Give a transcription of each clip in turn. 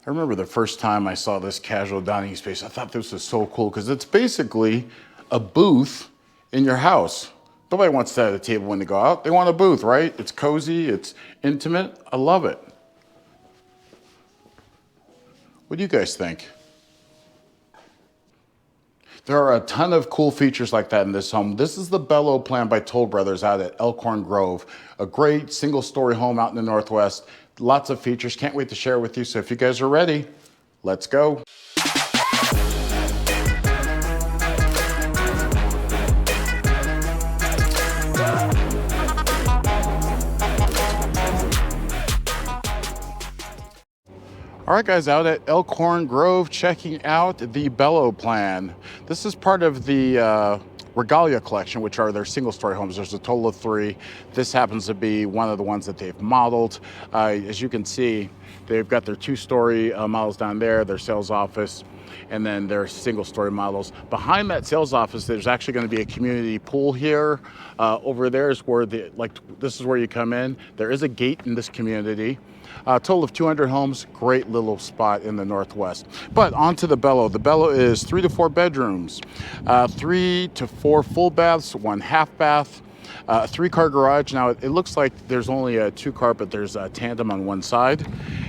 I remember the first time I saw this casual dining space, I thought this was so cool because it's basically a booth in your house. Nobody wants that at a table when they go out. They want a booth, right? It's cozy, it's intimate. I love it. What do you guys think? There are a ton of cool features like that in this home. This is the Bello Plan by Toll Brothers out at ELKHORN Grove. A great single-story home out in the Northwest. Lots of features. Can't wait to share it with you. So if you guys are ready, let's go. All right, guys, out at ELKHORN Grove, checking out the Bello Plan. This is part of the Regalia collection, which are their single-story homes. There's a total of 3. This happens to be one of the ones that they've modeled. As you can see, they've got their 2-story models down there, their sales office, and then their single-story models. Behind that sales office, there's actually going to be a community pool here. Over there is where this is where you come in. There is a gate in this community. Total of 200 homes, great little spot in the Northwest. But on to the Bello. The Bello is 3 to 4 bedrooms, 3 to 4 full baths, 1 half bath, a 3-car garage. Now it looks like there's only a 2-car, but there's a tandem on one side.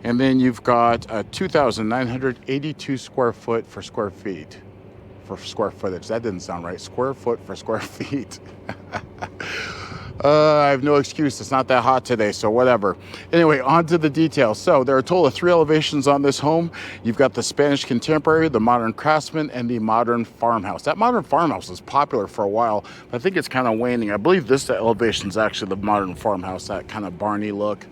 And then you've got 2,982 square foot for square feet. For square footage, that didn't sound right. Square foot for square feet. I have no excuse. It's not that hot today, so whatever. Anyway, on to the details. So there are a total of 3 elevations on this home. You've got the Spanish Contemporary, the Modern Craftsman, and the Modern Farmhouse. That Modern Farmhouse was popular for a while, but I think it's kind of waning. I believe this elevation is actually the Modern Farmhouse, that kind of barny look.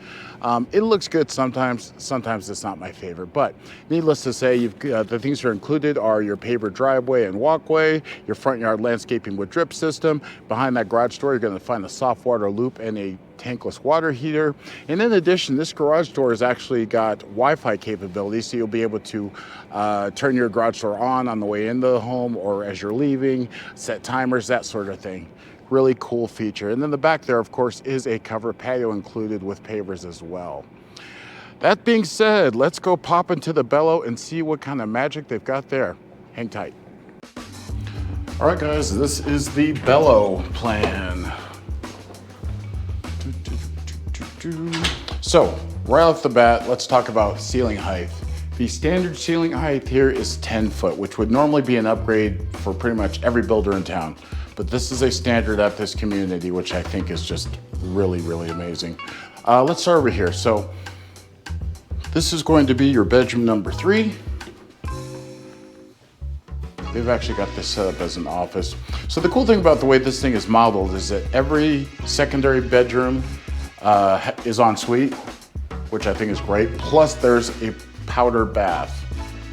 It looks good sometimes. Sometimes it's not my favorite, but needless to say, the things that are included are your paver driveway and walkway, your front yard landscaping with drip system. Behind that garage door, you're going to find a soft water loop and a tankless water heater. And in addition, this garage door has actually got Wi-Fi capability, so you'll be able to turn your garage door on the way into the home or as you're leaving, set timers, that sort of thing. Really cool feature. And then the back there, of course, is a covered patio included with pavers as well. That being said, let's go pop into the Bello and see what kind of magic they've got there. Hang tight. All right, guys, this is the Bello Plan. So, right off the bat, let's talk about ceiling height. The standard ceiling height here is 10 foot, which would normally be an upgrade for pretty much every builder in town. But this is a standard at this community, which I think is just really, really amazing. Let's start over here. So this is going to be your bedroom number 3. They've actually got this set up as an office. So the cool thing about the way this thing is modeled is that every secondary bedroom is en suite, which I think is great. Plus there's a powder bath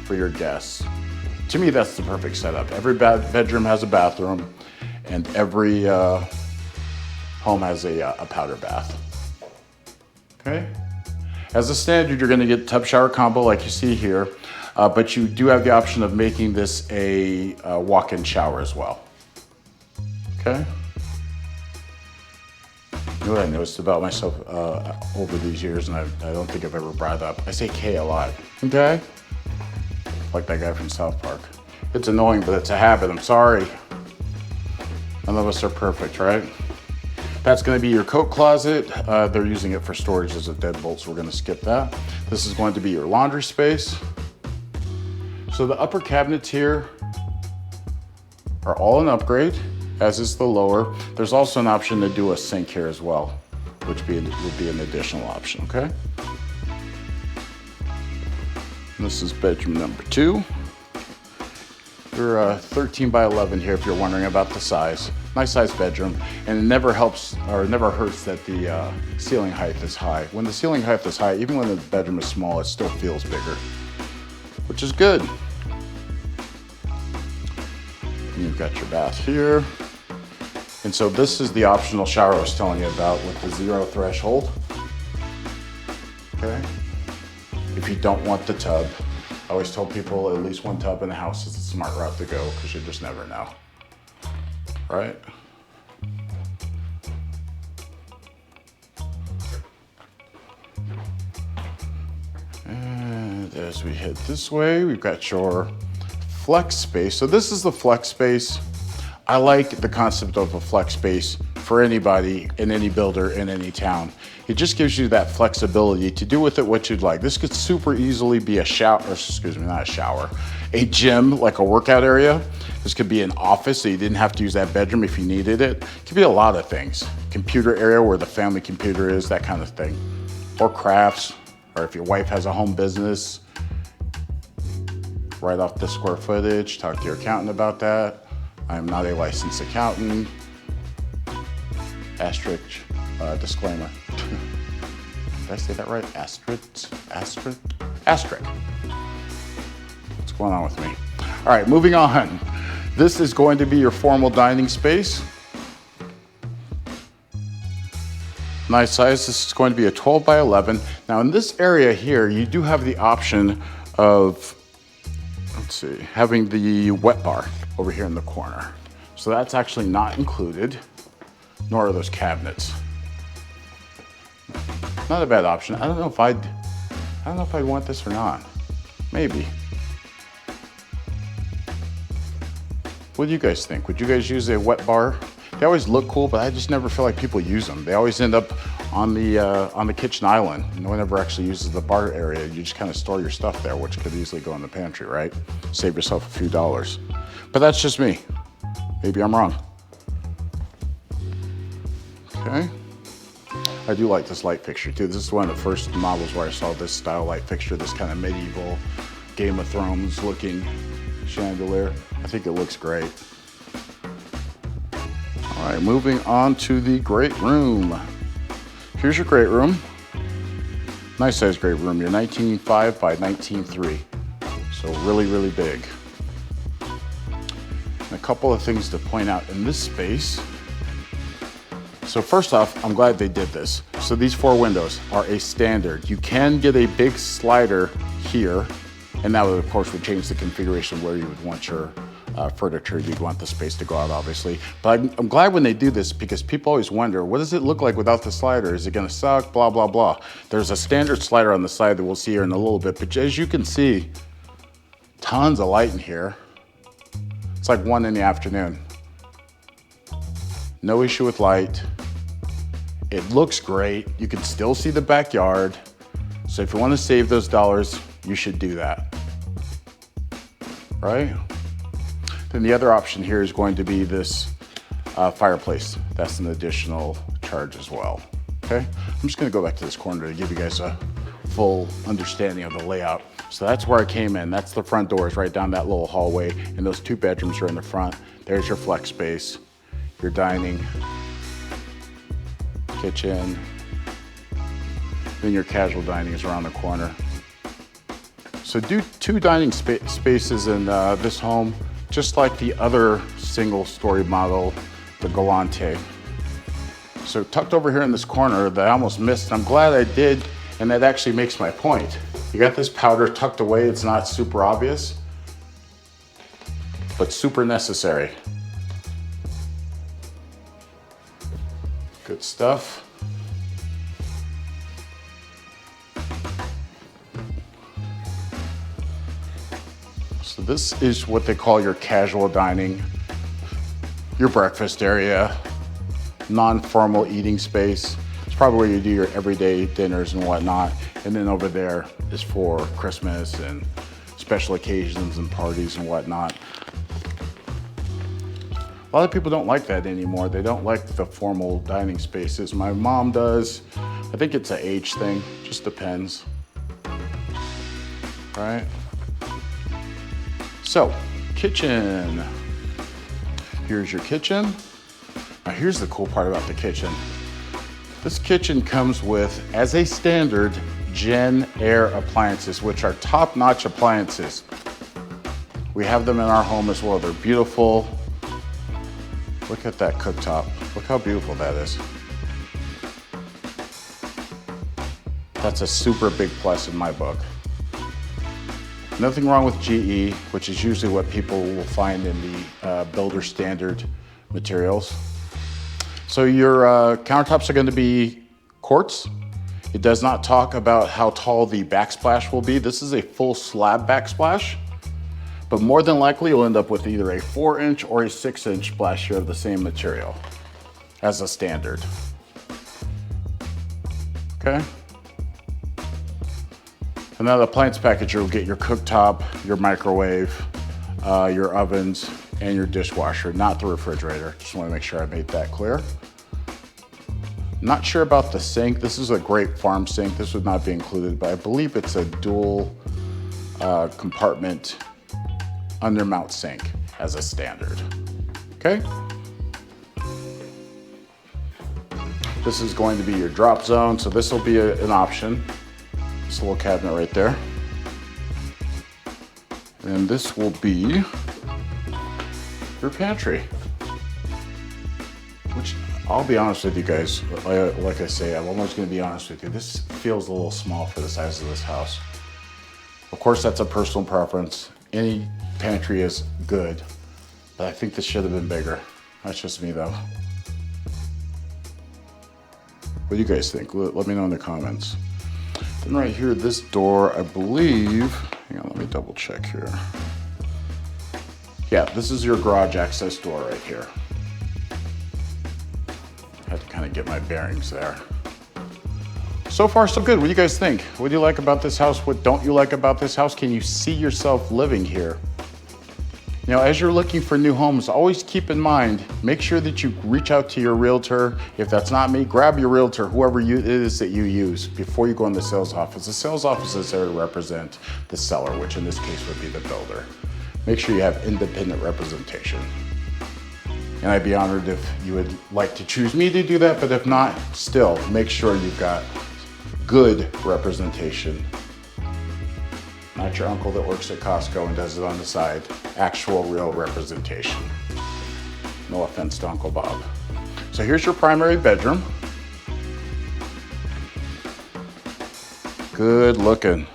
for your guests. To me, that's the perfect setup. Every bedroom has a bathroom, and every home has a powder bath. Okay? As a standard, you're gonna get tub shower combo like you see here, but you do have the option of making this a walk-in shower as well. Okay? You know what I noticed about myself over these years, and I don't think I've ever brought it up. I say K a lot, okay? Like that guy from South Park. It's annoying, but it's a habit, I'm sorry. None of us are perfect, right? That's gonna be your coat closet. They're using it for storage as a deadbolt, so we're gonna skip that. This is going to be your laundry space. So the upper cabinets here are all an upgrade, as is the lower. There's also an option to do a sink here as well, which would be an additional option, okay? This is bedroom number 2. You're 13 by 11 here if you're wondering about the size. Nice size bedroom, and it never helps or it never hurts that the ceiling height is high. When the ceiling height is high, even when the bedroom is small, it still feels bigger, which is good. And you've got your bath here. And so this is the optional shower I was telling you about with the 0 threshold. Okay. If you don't want the tub, I always tell people at least 1 tub in the house is a smart route to go because you just never know, right? And As we head this way, we've got your flex space. So this is the flex space. I like the concept of a flex space for anybody in any builder in any town. It just gives you that flexibility to do with it what you'd like. This could super easily be a shower, excuse me, not a shower, a gym, like a workout area. This could be an office, so you didn't have to use that bedroom if you needed it. It could be a lot of things. Computer area where the family computer is, that kind of thing. Or crafts, or if your wife has a home business, write off the square footage, talk to your accountant about that. I am not a licensed accountant. Asterisk, disclaimer. Did I say that right? Asterisk. What's going on with me? All right, moving on. This is going to be your formal dining space. Nice size. This is going to be a 12 by 11. Now in this area here, you do have the option of, let's see, having the wet bar over here in the corner. So that's actually not included, nor are those cabinets. Not a bad option. I don't know if I'd want this or not. Maybe. What do you guys think? Would you guys use a wet bar? They always look cool, but I just never feel like people use them. They always end up on the kitchen island. No one ever actually uses the bar area. You just kind of store your stuff there, which could easily go in the pantry, right? Save yourself a few dollars. But that's just me. Maybe I'm wrong. Okay. I do like this light fixture too. This is one of the first models where I saw this style light fixture, this kind of medieval Game of Thrones looking chandelier. I think it looks great. All right, moving on to the great room. Here's your great room. Nice size great room. You're 19.5 by 19.3. So really, really big. And a couple of things to point out in this space. So first off, I'm glad they did this. So these 4 windows are a standard. You can get a big slider here, and that would, of course, would change the configuration where you would want your furniture. You'd want the space to go out, obviously. But I'm glad when they do this because people always wonder, what does it look like without the slider? Is it gonna suck? Blah, blah, blah. There's a standard slider on the side that we'll see here in a little bit, but as you can see, tons of light in here. It's like 1 in the afternoon. No issue with light. It looks great. You can still see the backyard. So if you want to save those dollars, you should do that, right? Then the other option here is going to be this fireplace. That's an additional charge as well, okay? I'm just gonna go back to this corner to give you guys a full understanding of the layout. So that's where I came in. That's the front doors right down that little hallway, and those 2 bedrooms are in the front. There's your flex space, your dining, kitchen, then your casual dining is around the corner. So do 2 dining spaces in this home, just like the other single-story model, the Galante. So tucked over here in this corner that I almost missed, and I'm glad I did, and that actually makes my point. You got this powder tucked away, it's not super obvious, but super necessary. Good stuff. So this is what they call your casual dining, your breakfast area, non-formal eating space. It's probably where you do your everyday dinners and whatnot. And then over there is for Christmas and special occasions and parties and whatnot. A lot of people don't like that anymore. They don't like the formal dining spaces. My mom does. I think it's an age thing, just depends, right? So, kitchen. Here's your kitchen. Now here's the cool part about the kitchen. This kitchen comes with, as a standard, Gen Air appliances, which are top-notch appliances. We have them in our home as well. They're beautiful. Look at that cooktop. Look how beautiful that is. That's a super big plus in my book. Nothing wrong with GE, which is usually what people will find in the builder standard materials. So your countertops are going to be quartz, It does not talk about how tall the backsplash will be. This is a full slab backsplash, but more than likely you'll end up with either a 4-inch or a 6-inch splash here of the same material as a standard. Okay. And now the appliance package, you'll get your cooktop, your microwave, your ovens, and your dishwasher, not the refrigerator. Just want to make sure I made that clear. Not sure about the sink. This is a great farm sink. This would not be included, but I believe it's a dual compartment undermount sink as a standard. Okay. This is going to be your drop zone, so this will be an option. This little cabinet right there. And this will be your pantry, which I'll be honest with you guys, like I say, I'm almost gonna be honest with you. This feels a little small for the size of this house. Of course, that's a personal preference. Any pantry is good, but I think this should have been bigger. That's just me though. What do you guys think? Let me know in the comments. Then right here, this door, I believe, hang on, let me double check here. Yeah, this is your garage access door right here. I had to kind of get my bearings there. So far, so good. What do you guys think? What do you like about this house? What don't you like about this house? Can you see yourself living here? You know, as you're looking for new homes, always keep in mind, make sure that you reach out to your realtor. If that's not me, grab your realtor, whoever it is that you use, before you go in the sales office. The sales office is there to represent the seller, which in this case would be the builder. Make sure you have independent representation. And I'd be honored if you would like to choose me to do that, but if not, still make sure you've got good representation. Not your uncle that works at Costco and does it on the side. Actual, real representation. No offense to Uncle Bob. So here's your primary bedroom. Good looking.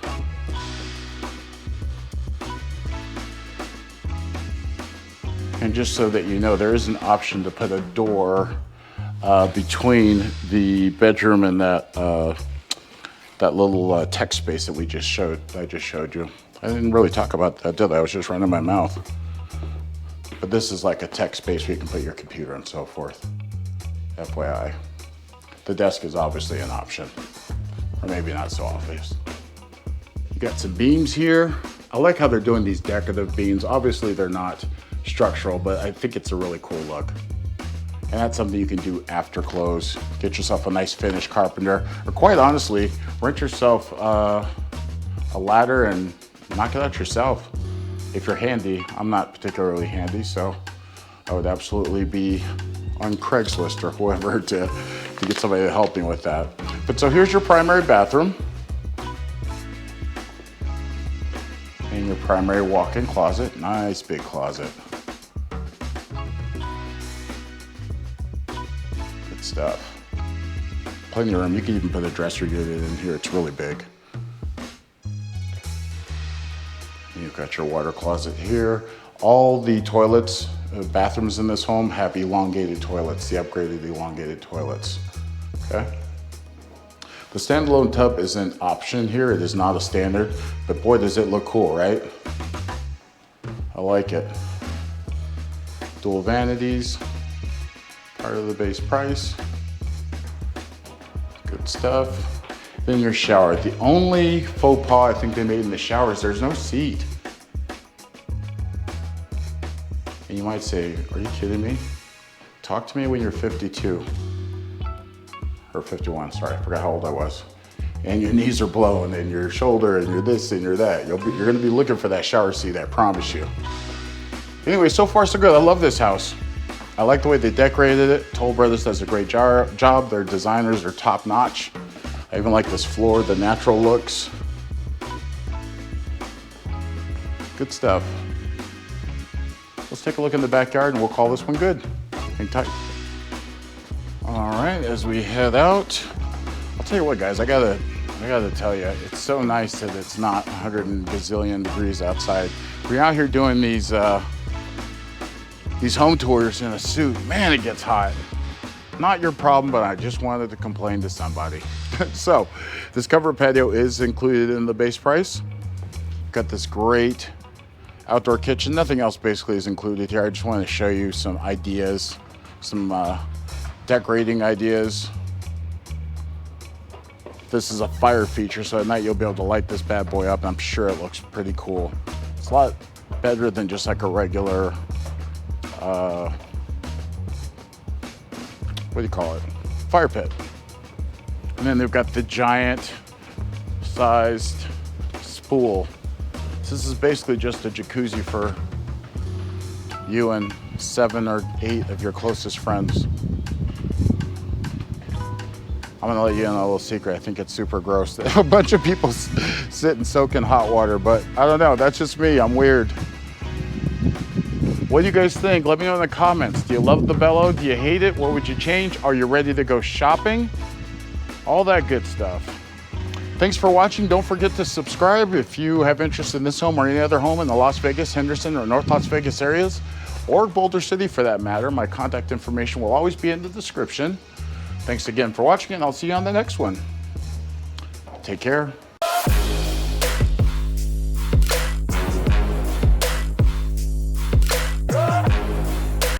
And just so that you know, there is an option to put a door between the bedroom and that little tech space that I just showed you. I didn't really talk about that, did I? I was just running my mouth. But this is like a tech space where you can put your computer and so forth. FYI. The desk is obviously an option, or maybe not so obvious. You got some beams here. I like how they're doing these decorative beams. Obviously they're not structural, but I think it's a really cool look. And that's something you can do after close. Get yourself a nice finished carpenter, or quite honestly, rent yourself a ladder and knock it out yourself. If you're handy, I'm not particularly handy, so I would absolutely be on Craigslist or whoever to get somebody to help me with that. But so here's your primary bathroom. And your primary walk-in closet. Nice big closet. Good stuff. Plenty of room. You can even put a dresser unit in here. It's really big. And you've got your water closet here. All the toilets, bathrooms in this home have elongated toilets, the upgraded elongated toilets. Okay. The standalone tub is an option here. It is not a standard, but boy, does it look cool, right? I like it. Dual vanities, part of the base price. Good stuff. Then your shower. The only faux pas I think they made in the shower is there's no seat. And you might say, are you kidding me? Talk to me when you're 52. Or 51, sorry, I forgot how old I was. And your knees are blown, and your shoulder, and you're this, and you're that. You're gonna be looking for that shower seat, I promise you. Anyway, so far so good. I love this house. I like the way they decorated it. Toll Brothers does a great job. Their designers are top notch. I even like this floor, the natural looks. Good stuff. Let's take a look in the backyard and we'll call this one good. Hang tight. All right, as we head out, I'll tell you what, guys, I gotta tell you, it's so nice that it's not 100 and gazillion degrees outside. We're out here doing these home tours in a suit. Man, it gets hot. Not your problem, but I just wanted to complain to somebody. So this covered patio is included in the base price. Got this great outdoor kitchen. Nothing else basically is included here. I just want to show you some ideas, some decorating ideas. This is a fire feature, so at night you'll be able to light this bad boy up, and I'm sure it looks pretty cool. It's a lot better than just like a regular, what do you call it? Fire pit. And then they've got the giant sized spool. So this is basically just a jacuzzi for you and 7 or 8 of your closest friends. I'm gonna let you in on a little secret. I think it's super gross. A bunch of people sit and soak in hot water, but I don't know, that's just me, I'm weird. What do you guys think? Let me know in the comments. Do you love the Bello? Do you hate it? What would you change? Are you ready to go shopping? All that good stuff. Thanks for watching. Don't forget to subscribe if you have interest in this home or any other home in the Las Vegas, Henderson, or North Las Vegas areas, or Boulder City for that matter. My contact information will always be in the description. Thanks again for watching, and I'll see you on the next one. Take care.